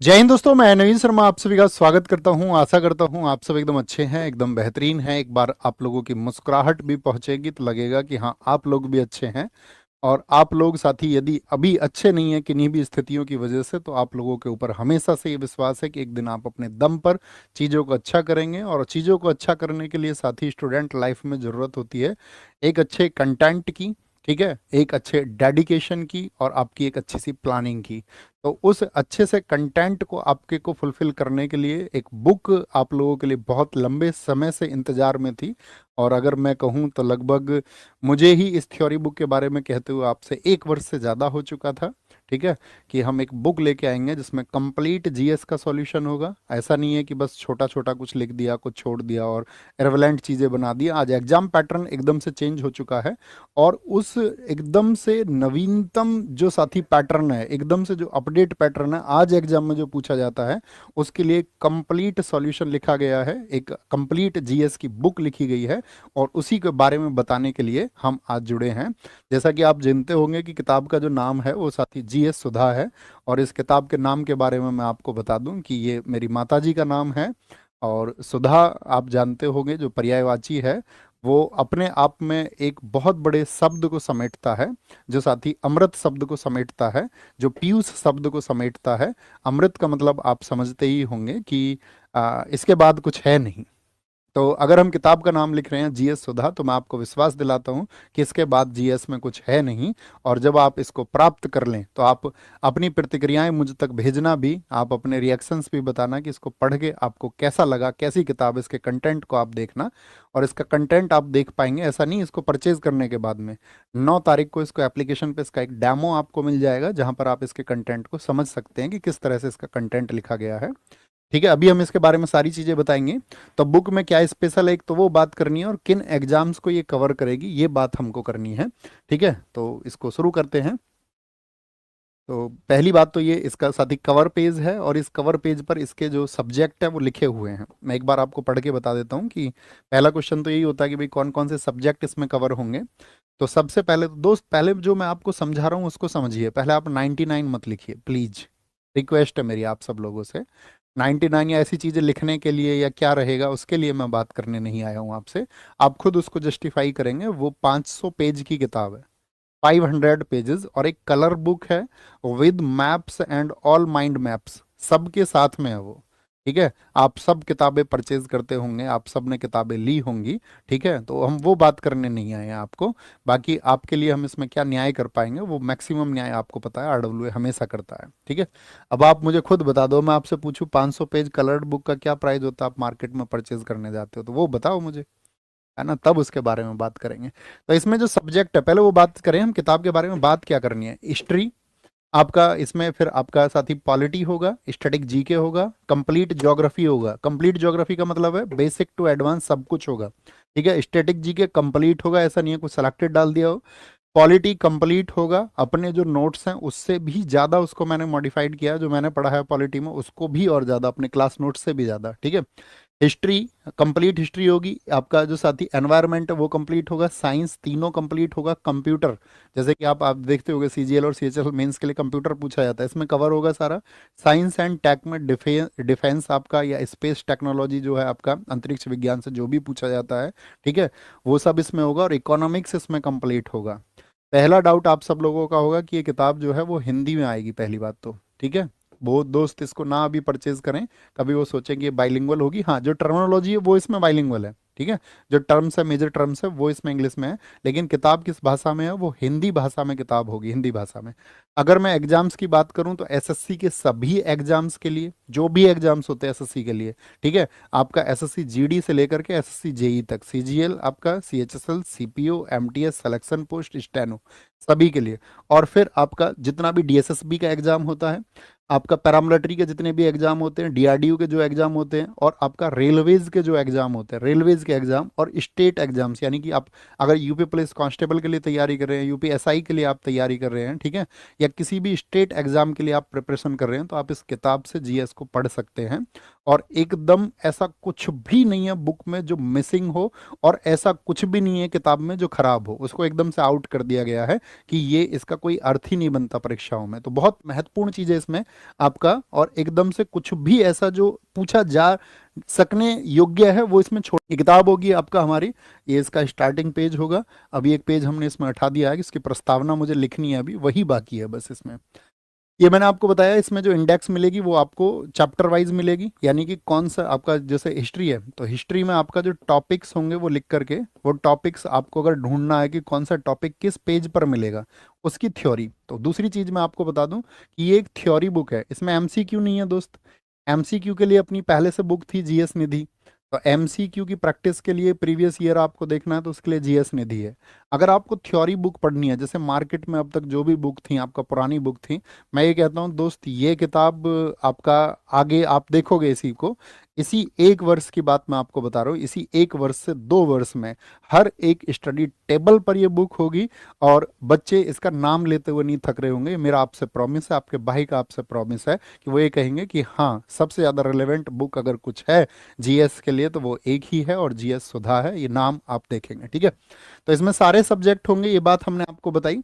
जय हिंद दोस्तों, मैं नवीन शर्मा आप सभी का स्वागत करता हूं। आशा करता हूं आप सब एकदम अच्छे हैं, एकदम बेहतरीन हैं। एक बार आप लोगों की मुस्कुराहट भी पहुंचेगी तो लगेगा कि हाँ, आप लोग भी अच्छे हैं। और आप लोग साथी यदि अभी अच्छे नहीं हैं किन्हीं भी स्थितियों की वजह से, तो आप लोगों के ऊपर हमेशा से ये विश्वास है कि एक दिन आप अपने दम पर चीज़ों को अच्छा करेंगे। और चीज़ों को अच्छा करने के लिए साथी स्टूडेंट लाइफ में ज़रूरत होती है एक अच्छे कंटेंट की, ठीक है, एक अच्छे डेडिकेशन की और आपकी एक अच्छी सी प्लानिंग की। तो उस अच्छे से कंटेंट को आपके को फुलफिल करने के लिए एक बुक आप लोगों के लिए बहुत लंबे समय से इंतजार में थी। और अगर मैं कहूँ तो लगभग मुझे ही इस थ्योरी बुक के बारे में कहते हुए आपसे 1 वर्ष से ज़्यादा हो चुका था, ठीक है, कि हम एक बुक लेके आएंगे जिसमें कंप्लीट जीएस का सॉल्यूशन होगा। ऐसा नहीं है कि बस छोटा छोटा कुछ लिख दिया, कुछ छोड़ दिया और इररिलेवेंट चीज़ें बना दी। आज एग्जाम पैटर्न एकदम से चेंज हो चुका है और उस एकदम से नवीनतम जो साथी पैटर्न है, एकदम से जो अपडेट पैटर्न है, आज एग्जाम में जो पूछा जाता है उसके लिए कंप्लीट सॉल्यूशन लिखा गया है, एक कंप्लीट जीएस की बुक लिखी गई है। और उसी के बारे में बताने के लिए हम आज जुड़े हैं। जैसा कि आप जानते होंगे कि किताब का जो नाम है वो साथी जीएस सुधा है। और इस किताब के नाम के बारे में मैं आपको बता दूं कि ये मेरी माताजी का नाम है। और सुधा आप जानते होंगे जो पर्यायवाची है, वो अपने आप में एक बहुत बड़े शब्द को समेटता है, जो साथी अमृत शब्द को समेटता है, जो पीयूष शब्द को समेटता है। अमृत का मतलब आप समझते ही होंगे कि इसके बाद कुछ है नहीं। तो अगर हम किताब का नाम लिख रहे हैं जीएस सुधा, तो मैं आपको विश्वास दिलाता हूं कि इसके बाद जीएस में कुछ है नहीं। और जब आप इसको प्राप्त कर लें तो आप अपनी प्रतिक्रियाएं मुझ तक भेजना, भी आप अपने रिएक्शंस भी बताना कि इसको पढ़ के आपको कैसा लगा, कैसी किताब, इसके कंटेंट को आप देखना। और इसका कंटेंट आप देख पाएंगे, ऐसा नहीं इसको परचेज करने के बाद में। 9 तारीख को इसको एप्लीकेशन पे इसका एक डेमो आपको मिल जाएगा जहां पर आप इसके कंटेंट को समझ सकते हैं कि किस तरह से इसका कंटेंट लिखा गया है। ठीक है, अभी हम इसके बारे में सारी चीजें बताएंगे। तो बुक में क्या स्पेशल है, एक तो वो बात करनी है, और किन एग्जाम्स को ये कवर करेगी ये बात हमको करनी है। ठीक है, तो इसको शुरू करते हैं। तो पहली बात तो ये इसका साथ ही कवर पेज है, और इस कवर पेज पर इसके जो सब्जेक्ट है वो लिखे हुए हैं। मैं एक बार आपको पढ़ के बता देता हूँ कि पहला क्वेश्चन तो यही होता है कि भाई कौन कौन से सब्जेक्ट इसमें कवर होंगे। तो सबसे पहले तो दोस्त, पहले जो मैं आपको समझा रहा हूँ उसको समझिए। पहले आप 99 मत लिखिए प्लीज, रिक्वेस्ट है मेरी आप सब लोगों से। 99 या ऐसी चीजें लिखने के लिए या क्या रहेगा उसके लिए मैं बात करने नहीं आया हूं आपसे। आप खुद उसको जस्टिफाई करेंगे। वो 500 पेज की किताब है, 500 पेजेस, और एक कलर बुक है with maps and all mind maps सबके साथ में है वो। ठीक है, आप सब किताबें परचेज करते होंगे, आप सब ने किताबें ली होंगी। ठीक है, तो हम वो बात करने नहीं आए हैं आपको। बाकी आपके लिए हम इसमें क्या न्याय कर पाएंगे, वो मैक्सिमम न्याय आपको पता है आरडब्ल्यूए हमेशा करता है। ठीक है, अब आप मुझे खुद बता दो, मैं आपसे पूछूं 500 पेज कलर्ड बुक का क्या प्राइस होता है, आप मार्केट में परचेज करने जाते हो तो वो बताओ मुझे, है ना, तब उसके बारे में बात करेंगे। तो इसमें जो सब्जेक्ट है, पहले वो बात करें हम किताब के बारे में। बात क्या करनी है, हिस्ट्री आपका इसमें, फिर आपका साथी पॉलिटी होगा, स्टैटिक जीके होगा, कंप्लीट ज्योग्राफी होगा। कंप्लीट ज्योग्राफी का मतलब है बेसिक टू एडवांस सब कुछ होगा। ठीक है, स्टैटिक जीके कंप्लीट होगा, ऐसा नहीं है कुछ सेलेक्टेड डाल दिया हो। पॉलिटी कंप्लीट होगा, अपने जो नोट्स हैं उससे भी ज़्यादा उसको मैंने मॉडिफाइड किया, जो मैंने पढ़ा है पॉलिटी में उसको भी और ज़्यादा, अपने क्लास नोट्स से भी ज़्यादा। ठीक है, हिस्ट्री कंप्लीट हिस्ट्री होगी आपका, जो साथी एनवायरनमेंट है वो कंप्लीट होगा, साइंस तीनों कंप्लीट होगा, कंप्यूटर जैसे कि आप देखते होंगे सीजीएल और सीएचएल मेंस के लिए कंप्यूटर पूछा जाता है, इसमें कवर होगा सारा। साइंस एंड टेक में डिफेंस आपका या स्पेस टेक्नोलॉजी जो है आपका, अंतरिक्ष विज्ञान से जो भी पूछा जाता है, ठीक है, वो सब इसमें होगा। और इकोनॉमिक्स इसमें कंप्लीट होगा। पहला डाउट आप सब लोगों का होगा कि ये किताब जो है वो हिंदी में आएगी, पहली बात तो। ठीक है, बहुत दोस्त इसको ना अभी परचेज करें, कभी वो सोचेंगे बाइलिंगुअल होगी। हाँ, जो टर्मिनोलॉजी है वो इसमें बाइलिंगुअल है। ठीक है, जो टर्म्स है, मेजर टर्म्स है, वो इसमें इंग्लिश में है, लेकिन किताब किस भाषा में है, वो हिंदी भाषा में किताब होगी, हिंदी भाषा में। अगर मैं एग्जाम्स की बात करूं तो एसएससी के सभी एग्जाम्स के लिए, जो भी एग्जाम्स होते हैं एसएससी के लिए, ठीक है, आपका एसएससी जीडी से लेकर के एसएससी जेई तक, सीजीएल आपका, CHSL, CPO, MTS, selection post, steno, सभी के लिए। और फिर आपका जितना भी डीएसएसबी का एग्जाम होता है, आपका पैरामिलिट्री के जितने भी एग्जाम होते हैं, डीआरडीओ के जो एग्जाम होते हैं, और आपका रेलवेज के जो एग्जाम होते हैं, रेलवेज के एग्जाम और स्टेट एग्जाम्स, यानी कि आप अगर यूपी पुलिस कांस्टेबल के लिए तैयारी कर रहे हैं, यूपी एसआई के लिए आप तैयारी कर रहे हैं, ठीक है, या किसी भी स्टेट एग्जाम के लिए आप प्रिपरेशन कर रहे हैं, तो आप इस किताब से जीएस को पढ़ सकते हैं। और एकदम ऐसा कुछ भी नहीं है बुक में जो मिसिंग हो, और ऐसा कुछ भी नहीं है किताब में जो खराब हो, उसको एकदम से आउट कर दिया गया है कि ये इसका कोई अर्थ ही नहीं बनता परीक्षाओं में। तो बहुत महत्वपूर्ण चीज़ है इसमें, आपका, और एकदम से कुछ भी ऐसा जो पूछा जा सकने योग्य है वो इसमें छोड़, ये किताब होगी आपका हमारी, ये इसका स्टार्टिंग पेज होगा। अभी एक पेज हमने इसमें हटा दिया है कि इसकी प्रस्तावना मुझे लिखनी है, अभी वही बाकी है बस इसमें। ये मैंने आपको बताया, इसमें जो इंडेक्स मिलेगी वो आपको चैप्टर वाइज मिलेगी, यानी कि कौन सा आपका जैसे हिस्ट्री है तो हिस्ट्री में आपका जो टॉपिक्स होंगे वो लिख करके, वो टॉपिक्स आपको अगर ढूंढना है कि कौन सा टॉपिक किस पेज पर मिलेगा, उसकी थ्योरी। तो दूसरी चीज मैं आपको बता दूं कि ये एक थ्योरी बुक है, इसमें एमसीक्यू नहीं है दोस्त। एमसीक्यू के लिए अपनी पहले से बुक थी जीएस निधि, तो एमसीक्यू की प्रैक्टिस के लिए प्रीवियस ईयर आपको देखना है तो उसके लिए जीएस निधि है। अगर आपको थ्योरी बुक पढ़नी है, जैसे मार्केट में अब तक जो भी बुक थी आपका पुरानी बुक थी, मैं ये कहता हूँ दोस्त ये किताब आपका, आगे आप देखोगे इसी को, इसी एक वर्ष की बात मैं आपको बता रहा हूँ, इसी एक वर्ष से 2 वर्ष में हर एक स्टडी टेबल पर ये बुक होगी, और बच्चे इसका नाम लेते हुए नहीं थक रहे होंगे। ये मेरा आपसे प्रॉमिस है, आपके भाई का आपसे प्रॉमिस है कि वो ये कहेंगे कि हाँ सबसे ज़्यादा रिलेवेंट बुक अगर कुछ है जीएस के लिए तो वो एक ही है, और जीएस सुधा है, ये नाम आप देखेंगे, ठीक है। तो इसमें सारे सब्जेक्ट होंगे, ये बात हमने आपको बताई।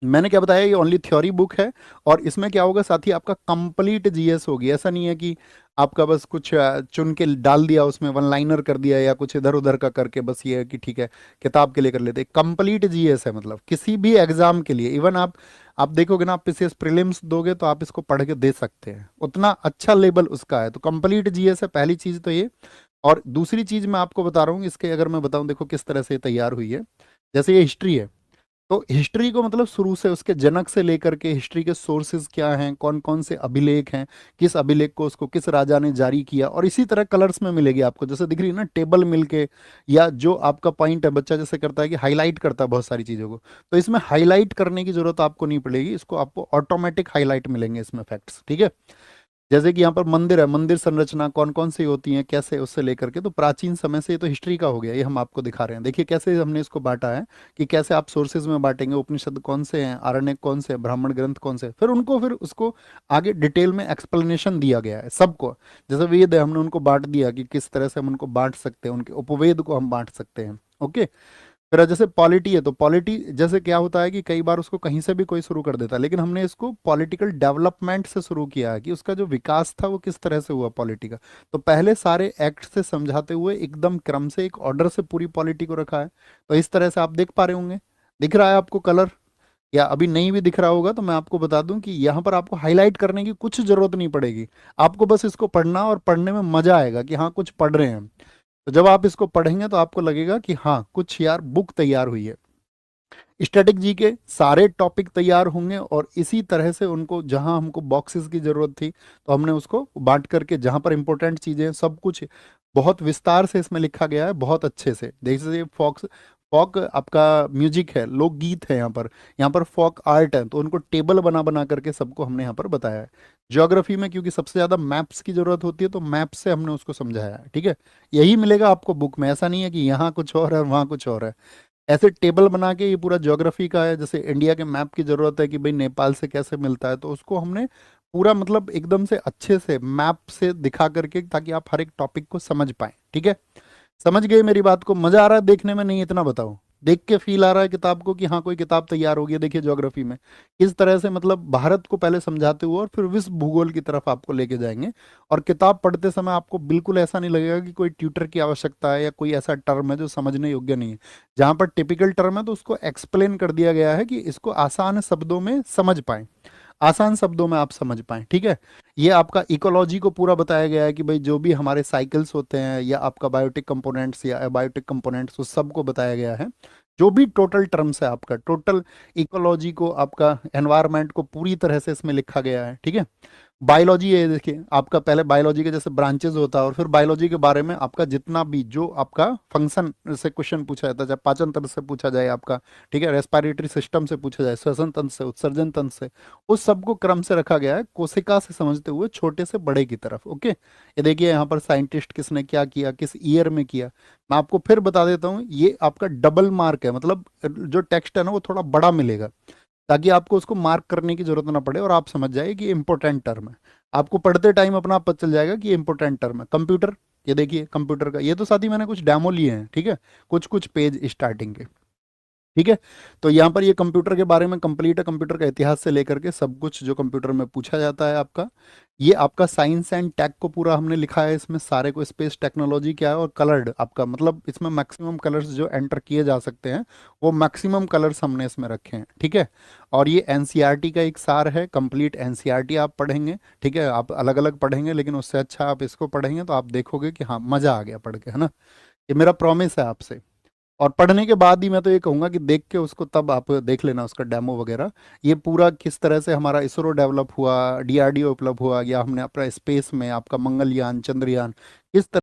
मैंने क्या बताया, ये ओनली थ्योरी बुक है, और इसमें क्या होगा साथ ही आपका कंप्लीट जीएस होगी। ऐसा नहीं है कि आपका बस कुछ चुन के डाल दिया उसमें, वन लाइनर कर दिया या कुछ इधर उधर का करके बस ये है कि ठीक है किताब के लिए कर लेते। कंप्लीट जीएस है, मतलब किसी भी एग्जाम के लिए, इवन आप देखोगे ना, आप पीसीएस प्रीलिम्स दोगे तो आप इसको पढ़ के दे सकते हैं, उतना अच्छा लेवल उसका है। तो कंप्लीट जीएस है, पहली चीज तो ये। और दूसरी चीज मैं आपको बता रहा हूँ इसके, अगर मैं बताऊं देखो किस तरह से ये तैयार हुई है। जैसे ये हिस्ट्री है, तो हिस्ट्री को मतलब शुरू से उसके जनक से लेकर के हिस्ट्री के सोर्सेज क्या हैं, कौन कौन से अभिलेख हैं, किस अभिलेख को उसको किस राजा ने जारी किया, और इसी तरह कलर्स में मिलेगी आपको, जैसे दिख रही है ना टेबल मिलके, या जो आपका पॉइंट है बच्चा जैसे करता है कि हाईलाइट करता है बहुत सारी चीज़ों को, तो इसमें हाईलाइट करने की जरूरत आपको नहीं पड़ेगी, इसको आपको ऑटोमेटिक हाईलाइट मिलेंगे इसमें फैक्ट्स, ठीक है। जैसे कि यहाँ पर मंदिर है, मंदिर संरचना कौन कौन सी होती है कैसे, उससे लेकर के तो प्राचीन समय से, ये तो हिस्ट्री का हो गया, ये हम आपको दिखा रहे हैं। देखिए कैसे हमने इसको बांटा है, कि कैसे आप सोर्सेज में बांटेंगे, उपनिषद कौन से हैं, आरण्यक कौन से हैं, ब्राह्मण ग्रंथ कौन से हैं, फिर उसको आगे डिटेल में एक्सप्लेनेशन दिया गया है सबको। जैसे वेद है, हमने उनको बांट दिया कि किस तरह से हम उनको बांट सकते हैं, उनके उपवेद को हम बांट सकते हैं, ओके। फिर जैसे पॉलिटी है, तो पॉलिटी जैसे क्या होता है कि कई बार उसको कहीं से भी कोई शुरू कर देता है, लेकिन हमने इसको पॉलिटिकल डेवलपमेंट से शुरू किया है, कि उसका जो विकास था वो किस तरह से हुआ पॉलिटी का। तो पहले सारे एक्ट से समझाते हुए एकदम क्रम से एक ऑर्डर से पूरी पॉलिटी को रखा है। तो इस तरह से आप देख पा रहे होंगे, दिख रहा है आपको कलर, या अभी नहीं भी दिख रहा होगा तो मैं आपको बता दूं कि यहाँ पर आपको हाईलाइट करने की कुछ जरूरत नहीं पड़ेगी, आपको बस इसको पढ़ना और पढ़ने में मजा आएगा कि हाँ कुछ पढ़ रहे हैं। तो जब आप इसको पढ़ेंगे तो आपको लगेगा कि हाँ कुछ यार बुक तैयार हुई है। स्टैटिक जी के सारे टॉपिक तैयार होंगे, और इसी तरह से उनको जहां हमको बॉक्सेस की जरूरत थी तो हमने उसको बांट करके, जहां पर इंपॉर्टेंट चीजें हैं सब कुछ बहुत विस्तार से इसमें लिखा गया है, बहुत अच्छे से। जैसे फॉक्स फॉक आपका म्यूजिक है, लोकगीत है, यहाँ पर फॉक आर्ट है, तो उनको टेबल बना बना करके सबको हमने यहाँ पर बताया है। ज्योग्राफी में क्योंकि सबसे ज्यादा मैप्स की जरूरत होती है तो मैप से हमने उसको समझाया है, ठीक है। यही मिलेगा आपको बुक में, ऐसा नहीं है कि यहाँ कुछ और है वहाँ कुछ और है। ऐसे टेबल बना के, ये पूरा ज्योग्राफी का है, जैसे इंडिया के मैप की जरूरत है कि भाई नेपाल से कैसे मिलता है, तो उसको हमने पूरा मतलब एकदम से अच्छे से मैप से दिखा करके, ताकि आप हर एक टॉपिक को समझ पाए, ठीक है। समझ गए मेरी बात को, मजा आ रहा है देखने में, नहीं इतना बताओ, देख के फील आ रहा है किताब को कि हाँ कोई किताब तैयार हो गई है। देखिए ज्योग्राफी में किस तरह से मतलब भारत को पहले समझाते हुए और फिर विश्व भूगोल की तरफ आपको लेके जाएंगे, और किताब पढ़ते समय आपको बिल्कुल ऐसा नहीं लगेगा कि कोई ट्यूटर की आवश्यकता है या कोई ऐसा टर्म है जो समझने योग्य नहीं है। जहां पर टिपिकल टर्म है तो उसको एक्सप्लेन कर दिया गया है कि इसको आसान शब्दों में समझ पाए, आसान शब्दों में आप समझ पाएं, ठीक है। ये आपका इकोलॉजी को पूरा बताया गया है कि भाई जो भी हमारे साइकिल्स होते हैं, या आपका बायोटिक कंपोनेंट्स या एबायोटिक कंपोनेंट्स, उस सबको बताया गया है। जो भी टोटल टर्म्स है, आपका टोटल इकोलॉजी को, आपका एनवायरनमेंट को पूरी तरह से इसमें लिखा गया है, ठीक है। बायोलॉजी है, देखिए आपका पहले बायोलॉजी के जैसे ब्रांचेस होता है, और फिर बायोलॉजी के बारे में आपका जितना भी जो आपका फंक्शन से क्वेश्चन पूछा जाता है, चाहे पाचन तंत्र से पूछा जाए आपका, ठीक है, रेस्पिरेटरी सिस्टम से पूछा जाए, श्वसन तंत्र से, उत्सर्जन तंत्र से, उस सबको क्रम से रखा गया है, कोशिका से समझते हुए छोटे से बड़े की तरफ, ओके। ये देखिए यहाँ पर साइंटिस्ट किसने क्या किया, किस ईयर में किया, मैं आपको फिर बता देता हूँ, ये आपका डबल मार्क है, मतलब जो टेक्स्ट है ना वो थोड़ा बड़ा मिलेगा, ताकि आपको उसको मार्क करने की जरूरत ना पड़े, और आप समझ जाए कि इंपॉर्टेंट टर्म है। आपको पढ़ते टाइम अपना आप पता चल जाएगा कि ये इंपॉर्टेंट टर्म है। कंप्यूटर, ये देखिए कंप्यूटर का, ये तो साथ ही मैंने कुछ डेमो लिए हैं, ठीक है, कुछ कुछ पेज स्टार्टिंग के। ठीक है। तो यहाँ पर ये कंप्यूटर के बारे में कंप्लीट है, कंप्यूटर का इतिहास से लेकर के सब कुछ जो कंप्यूटर में पूछा जाता है आपका। ये आपका साइंस एंड टेक को पूरा हमने लिखा है इसमें सारे को, स्पेस टेक्नोलॉजी क्या है, और कलर्ड आपका मतलब इसमें मैक्सिमम कलर्स जो एंटर किए जा सकते हैं वो मैक्सिमम कलर्स हमने इसमें रखे हैं। ठीक है। और ये एनसीईआरटी का एक सार है, कंप्लीट एनसीईआरटी आप पढ़ेंगे। ठीक है, आप अलग अलग पढ़ेंगे लेकिन उससे अच्छा आप इसको पढ़ेंगे तो आप देखोगे कि हाँ मजा आ गया पढ़ के, है ना। ये मेरा प्रॉमिस है आपसे। और पढ़ने के बाद ही मैं तो ये कहूंगा कि देख के उसको तब आप देख लेना उसका डेमो वगैरह, ये पूरा किस तरह से हमारा इसरो डेवलप हुआ, डीआरडीओ डेवलप हुआ, या हमने अपना स्पेस में आपका मंगलयान, चंद्रयान किस तरह